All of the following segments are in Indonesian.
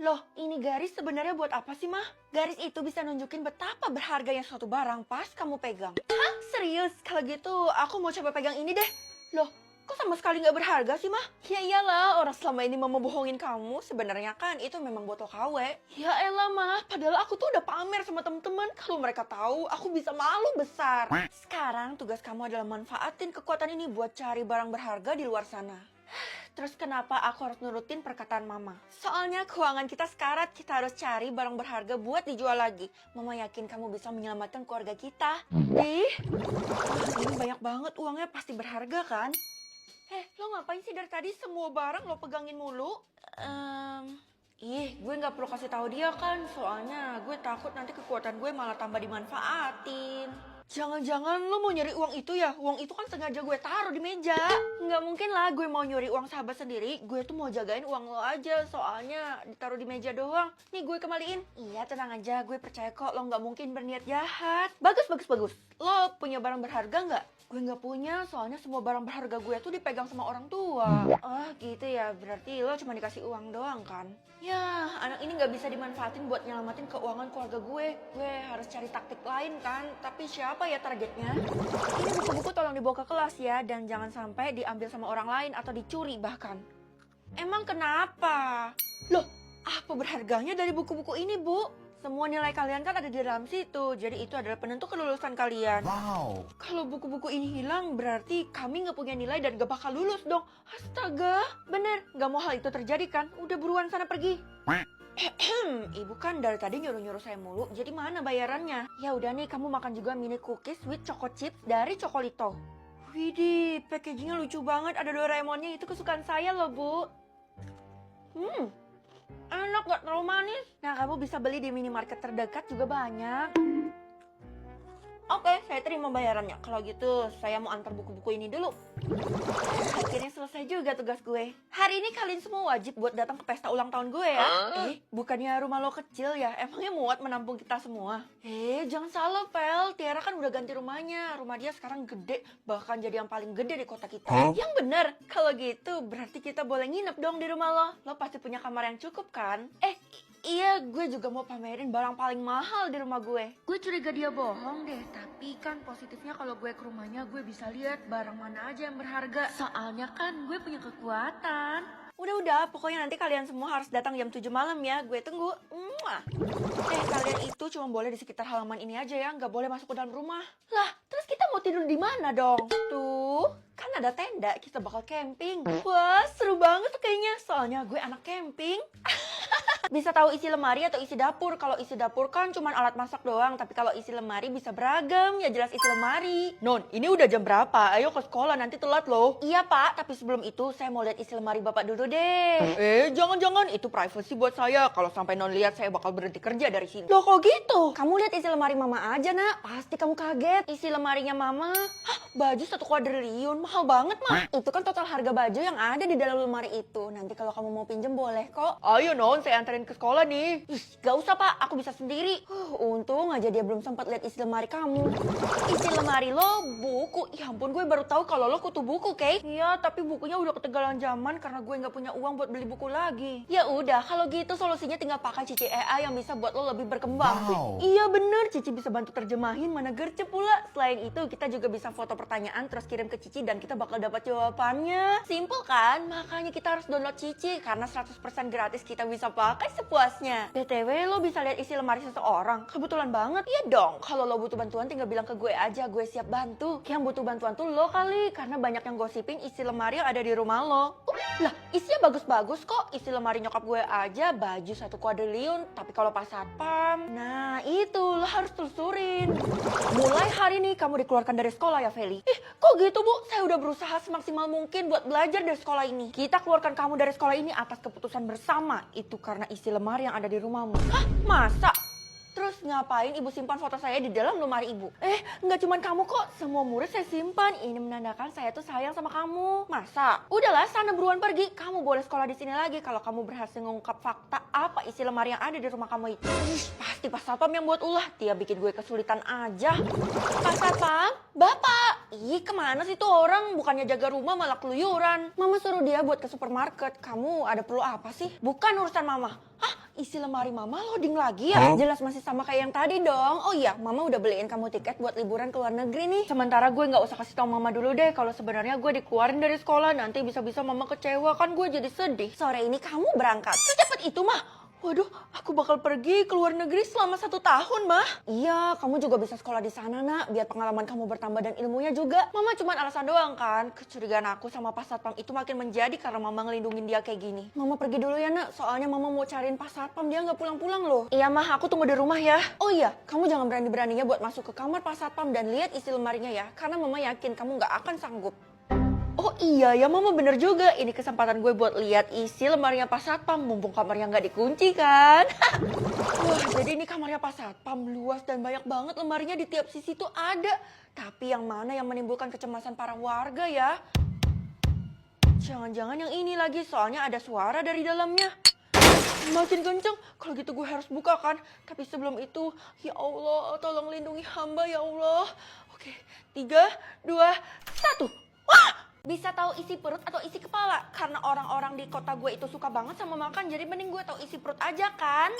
Loh, ini garis sebenarnya buat apa sih, Mah? Garis itu bisa nunjukin betapa berharganya suatu barang pas kamu pegang. Hah? Serius? Kalau gitu, aku mau coba pegang ini deh. Loh, kok sama sekali nggak berharga sih, Mah? Ya iyalah, orang selama ini mau bohongin kamu. Sebenarnya kan itu memang botol KW. Ya elah, Mah. Padahal aku tuh udah pamer sama temen-temen. Kalau mereka tahu, aku bisa malu besar. Sekarang tugas kamu adalah manfaatin kekuatan ini buat cari barang berharga di luar sana. Terus kenapa aku harus nurutin perkataan Mama? Soalnya keuangan kita sekarat, kita harus cari barang berharga buat dijual lagi. Mama yakin kamu bisa menyelamatkan keluarga kita. Ih, ini banyak banget uangnya, pasti berharga kan? Lo ngapain sih dari tadi semua barang lo pegangin mulu? Gue nggak perlu kasih tahu dia kan, soalnya gue takut nanti kekuatan gue malah tambah dimanfaatin. Jangan-jangan lo mau nyuri uang itu ya? Uang itu kan sengaja gue taruh di meja. Nggak mungkin lah gue mau nyuri uang sahabat sendiri. Gue tuh mau jagain uang lo aja, soalnya ditaruh di meja doang. Nih gue kembaliin. Iya tenang aja, gue percaya kok lo nggak mungkin berniat jahat. Bagus. Lo punya barang berharga nggak? Gue nggak punya, soalnya semua barang berharga gue tuh dipegang sama orang tua. Oh gitu ya, berarti lo cuma dikasih uang doang kan? Ya, anak ini nggak bisa dimanfaatin buat nyelamatin keuangan keluarga gue. Gue harus cari taktik lain kan, tapi siapa ya targetnya? Ini buku-buku tolong dibawa ke kelas ya, dan jangan sampai diambil sama orang lain atau dicuri bahkan. Emang kenapa? Loh, apa berharganya dari buku-buku ini, Bu? Semua nilai kalian kan ada di dalam situ, jadi itu adalah penentu kelulusan kalian. Wow. Kalau buku-buku ini hilang, berarti kami nggak punya nilai dan gak bakal lulus dong. Astaga, bener, gak mau hal itu terjadi kan? Udah buruan sana pergi. Ibu kan dari tadi nyuruh-nyuruh saya mulu, jadi mana bayarannya? Ya udah nih, kamu makan juga mini cookies with choco chips dari Chocolito. Widih, packagingnya lucu banget, ada Doraemonnya, itu kesukaan saya loh, Bu. Enak, gak terlalu manis. Nah, kamu bisa beli di minimarket terdekat juga banyak. Oke, saya terima bayarannya. Kalau gitu, saya mau antar buku-buku ini dulu. Akhirnya selesai juga tugas gue. Hari ini kalian semua wajib buat datang ke pesta ulang tahun gue ya. Bukannya rumah lo kecil ya? Emangnya muat menampung kita semua? Jangan salah, Pel. Tiara kan udah ganti rumahnya. Rumah dia sekarang gede, bahkan jadi yang paling gede di kota kita. Yang bener. Kalau gitu, berarti kita boleh nginep dong di rumah lo. Lo pasti punya kamar yang cukup kan? Iya, gue juga mau pamerin barang paling mahal di rumah gue. Gue curiga dia bohong deh, tapi kan positifnya kalau gue ke rumahnya gue bisa lihat barang mana aja yang berharga. Soalnya kan gue punya kekuatan. Udah, pokoknya nanti kalian semua harus datang jam 7 malam ya, gue tunggu. Kalian itu cuma boleh di sekitar halaman ini aja ya, nggak boleh masuk ke dalam rumah. Lah, terus kita mau tidur di mana dong? Tuh, kan ada tenda, kita bakal camping. Wah, seru banget tuh kayaknya, soalnya gue anak camping. Bisa tahu isi lemari atau isi dapur. Kalau isi dapur kan cuma alat masak doang, tapi kalau isi lemari bisa beragam. Ya jelas isi lemari. Non, ini udah jam berapa? Ayo ke sekolah, nanti telat loh. Iya Pak, tapi sebelum itu saya mau lihat isi lemari Bapak dulu deh. Jangan, itu privacy buat saya. Kalau sampai Non lihat saya bakal berhenti kerja dari sini. Loh kok gitu? Kamu lihat isi lemari Mama aja nak. Pasti kamu kaget. Isi lemarinya Mama. Baju 1 kuadriliun, mahal banget Mak. Itu kan total harga baju yang ada di dalam lemari itu. Nanti kalau kamu mau pinjem boleh kok. Ayo Non, saya anterin ke sekolah nih. Gak usah Pak, aku bisa sendiri. Untung aja dia belum sempat lihat isi lemari kamu. Isi lemari lo buku. Ya ampun, gue baru tahu kalau lo kutu buku, Kay. Iya, tapi bukunya udah ketinggalan zaman karena gue nggak punya uang buat beli buku lagi. Ya udah, kalau gitu solusinya tinggal pakai Cici EA yang bisa buat lo lebih berkembang. Wow. Iya bener, Cici bisa bantu terjemahin, mana gercep pula. Selain itu, kita juga bisa foto pertanyaan terus kirim ke Cici dan kita bakal dapat jawabannya. Simple kan? Makanya kita harus download Cici karena 100% gratis, kita bisa pakai sepuasnya. BTW, lo bisa lihat isi lemari seseorang? Kebetulan banget. Iya dong, kalau lo butuh bantuan tinggal bilang ke gue aja, gue siap bantu. Yang butuh bantuan tuh lo kali, karena banyak yang gosipin isi lemari yang ada di rumah lo. Lah, isinya bagus-bagus kok. Isi lemari nyokap gue aja baju 1 kuadriliun, tapi kalau pas satpam, nah itu lo harus telusurin. Mulai hari ini kamu dikeluarkan dari sekolah ya, Feli. Kok gitu Bu? Saya udah berusaha semaksimal mungkin buat belajar dari sekolah ini. Kita keluarkan kamu dari sekolah ini atas keputusan bersama. Itu karena isi lemari yang ada di rumahmu. Hah? Masa? Terus ngapain ibu simpan foto saya di dalam lemari ibu? Nggak cuma kamu kok, semua murid saya simpan. Ini menandakan saya tuh sayang sama kamu. Masa? Udahlah, sana buruan pergi. Kamu boleh sekolah di sini lagi kalau kamu berhasil mengungkap fakta apa isi lemari yang ada di rumah kamu itu. Pas Pasti Pak Satpam yang buat ulah, dia bikin gue kesulitan aja. Pak Satpam, Bapak, ih kemana sih tuh orang? Bukannya jaga rumah malah keluyuran. Mama suruh dia buat ke supermarket, kamu ada perlu apa sih? Bukan urusan Mama. Hah? Isi lemari Mama loading lagi ya? Jelas masih sama kayak yang tadi dong. Oh iya, Mama udah beliin kamu tiket buat liburan ke luar negeri nih. Sementara gue nggak usah kasih tau Mama dulu deh kalau sebenarnya gue dikeluarin dari sekolah. Nanti bisa-bisa Mama kecewa, kan gue jadi sedih. Sore ini kamu berangkat. Secepat itu mah. Waduh, aku bakal pergi ke luar negeri selama 1 tahun, Mah. Iya, kamu juga bisa sekolah di sana, Nak. Biar pengalaman kamu bertambah dan ilmunya juga. Mama cuma alasan doang kan. Kecurigaan aku sama Pak Satpam itu makin menjadi karena Mama ngelindungin dia kayak gini. Mama pergi dulu ya, Nak. Soalnya Mama mau cariin Pak Satpam, dia nggak pulang-pulang loh. Iya, Mah, aku tunggu di rumah ya. Oh iya, kamu jangan berani-beraninya buat masuk ke kamar Pak Satpam dan lihat isi lemarinya ya. Karena Mama yakin kamu nggak akan sanggup. Oh iya ya, Mama bener juga. Ini kesempatan gue buat lihat isi lemarinya Pak Satpam. Mumpung kamarnya nggak dikunci kan. Wah, jadi ini kamarnya Pak Satpam luas dan banyak banget lemarinya di tiap sisi tuh ada. Tapi yang mana yang menimbulkan kecemasan para warga ya? Jangan-jangan yang ini lagi, soalnya ada suara dari dalamnya. Makin kenceng, kalau gitu gue harus buka kan. Tapi sebelum itu, ya Allah, tolong lindungi hamba ya Allah. Oke, 3, 2, 1. Wah! Bisa tahu isi perut atau isi kepala? Karena orang-orang di kota gue itu suka banget sama makan, jadi mending gue tahu isi perut aja kan?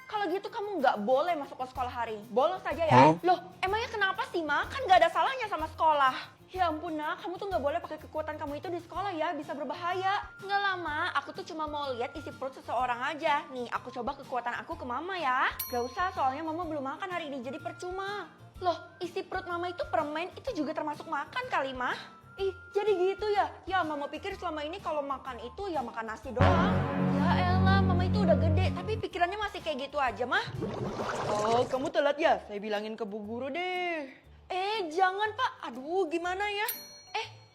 Kalau gitu kamu nggak boleh masuk ke sekolah hari ini. Bolos saja ya. Loh, emangnya kenapa sih, Ma? Kan nggak ada salahnya sama sekolah. Ya ampun, Nak, kamu tuh nggak boleh pakai kekuatan kamu itu di sekolah ya, bisa berbahaya. Nggak lama, aku tuh cuma mau lihat isi perut seseorang aja. Nih, aku coba kekuatan aku ke Mama ya. Gak usah, soalnya Mama belum makan hari ini, jadi percuma. Loh, isi perut Mama itu permen, itu juga termasuk makan kali, Mah? Ih, jadi gitu ya? Ya, Mama pikir selama ini kalau makan itu ya makan nasi doang. Ya elah, Mama itu udah gede, tapi pikirannya masih kayak gitu aja, Mah. Oh, kamu telat ya? Saya bilangin ke Bu Guru deh. Jangan, Pak. Aduh, gimana ya?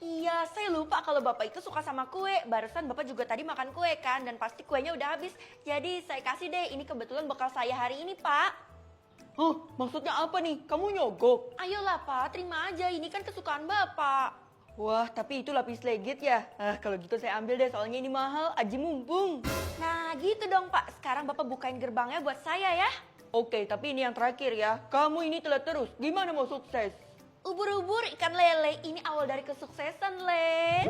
Iya, saya lupa kalau Bapak itu suka sama kue. Barusan Bapak juga tadi makan kue kan, dan pasti kuenya udah habis. Jadi saya kasih deh, ini kebetulan bekal saya hari ini, Pak. Hah, maksudnya apa nih? Kamu nyogok? Ayolah, Pak, terima aja. Ini kan kesukaan Bapak. Wah, tapi itu lapis legit ya? Kalau gitu saya ambil deh, soalnya ini mahal, aji mumpung. Nah, gitu dong Pak. Sekarang Bapak bukain gerbangnya buat saya ya. Oke, tapi ini yang terakhir ya. Kamu ini telat terus, gimana mau sukses? Ubur-ubur ikan lele, ini awal dari kesuksesan, Le.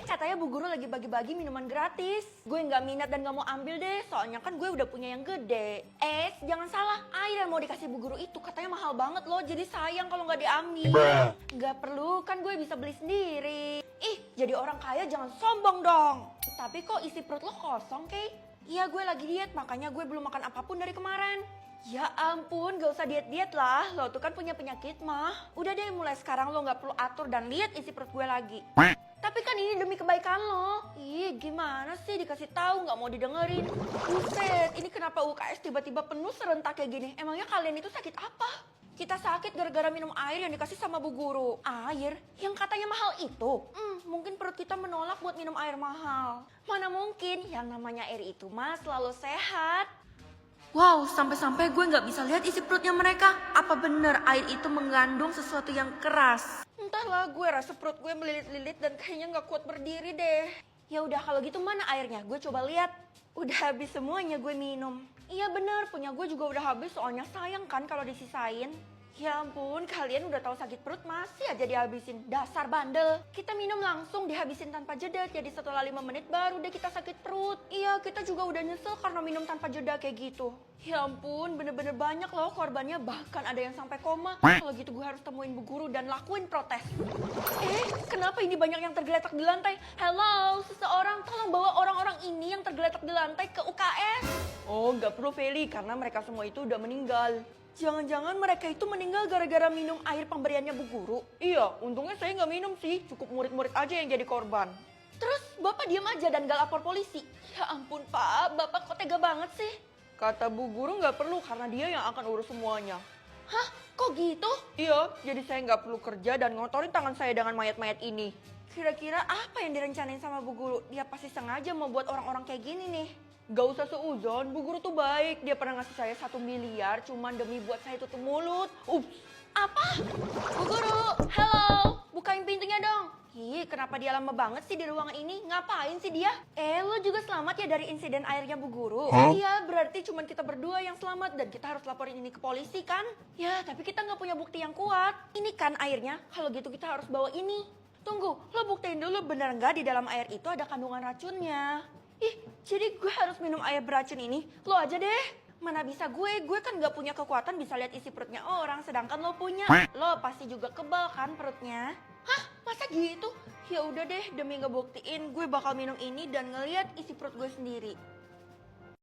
Katanya Bu Guru lagi bagi-bagi minuman gratis. Gue nggak minat dan nggak mau ambil deh, soalnya kan gue udah punya yang gede. Jangan salah, air yang mau dikasih Bu Guru itu katanya mahal banget loh, jadi sayang kalau nggak diambil. Nggak perlu, kan gue bisa beli sendiri. Jadi orang kaya jangan sombong dong. Tapi kok isi perut lo kosong, Kay? Iya, gue lagi diet, makanya gue belum makan apapun dari kemarin. Ya ampun, gak usah diet-diet lah. Lo tuh kan punya penyakit, Mah. Udah deh, mulai sekarang lo gak perlu atur dan lihat isi perut gue lagi. Tapi kan ini demi kebaikan lo. Gimana sih dikasih tahu nggak mau didengerin. Buset, ini kenapa UKS tiba-tiba penuh serentak kayak gini? Emangnya kalian itu sakit apa? Kita sakit gara-gara minum air yang dikasih sama Bu Guru. Air? Yang katanya mahal itu? Mungkin perut kita menolak buat minum air mahal. Mana mungkin, yang namanya air itu mah selalu sehat. Wow, sampai-sampai gue nggak bisa lihat isi perutnya mereka. Apa bener air itu mengandung sesuatu yang keras? Entahlah, gue rasa perut gue melilit-lilit dan kayaknya nggak kuat berdiri deh. Ya udah, kalau gitu mana airnya? Gue coba lihat. Udah habis semuanya gue minum. Iya bener, punya gue juga udah habis, soalnya sayang kan kalau disisain. Ya ampun, kalian udah tahu sakit perut masih aja dihabisin. Dasar bandel. Kita minum langsung dihabisin tanpa jeda. Jadi setelah 5 menit baru deh kita sakit perut. Iya, kita juga udah nyesel karena minum tanpa jeda kayak gitu. Ya ampun, bener-bener banyak loh korbannya. Bahkan ada yang sampai koma. Kalau gitu gue harus temuin Bu Guru dan lakuin protes. Kenapa ini banyak yang tergeletak di lantai? Hello, seseorang tolong bawa orang-orang ini yang tergeletak di lantai ke UKS. Oh, nggak perlu Feli, karena mereka semua itu udah meninggal. Jangan-jangan mereka itu meninggal gara-gara minum air pemberiannya Bu Guru? Iya, untungnya saya nggak minum sih. Cukup murid-murid aja yang jadi korban. Terus Bapak diam aja dan gak lapor polisi? Ya ampun Pak, Bapak kok tega banget sih? Kata Bu Guru nggak perlu karena dia yang akan urus semuanya. Hah? Kok gitu? Iya, jadi saya nggak perlu kerja dan ngotorin tangan saya dengan mayat-mayat ini. Kira-kira apa yang direncanain sama Bu Guru? Dia pasti sengaja mau buat orang-orang kayak gini nih. Gak usah seuzon, Bu Guru tuh baik. Dia pernah ngasih saya 1 miliar cuman demi buat saya tutup mulut. Ups. Apa? Bu Guru, halo, bukain pintunya dong. Ih, kenapa dia lama banget sih di ruangan ini? Ngapain sih dia? Lo juga selamat ya dari insiden airnya Bu Guru? Iya, berarti cuma kita berdua yang selamat dan kita harus laporin ini ke polisi kan? Ya, tapi kita nggak punya bukti yang kuat. Ini kan airnya, kalau gitu kita harus bawa ini. Tunggu, lo buktiin dulu bener nggak di dalam air itu ada kandungan racunnya? Ih, jadi gue harus minum air beracun ini? Lo aja deh. Mana bisa gue kan nggak punya kekuatan bisa lihat isi perutnya orang, sedangkan lo punya. Lo pasti juga kebal kan perutnya? Hah? Masa gitu? Ya udah deh, demi ngebuktiin gue bakal minum ini dan ngeliat isi perut gue sendiri.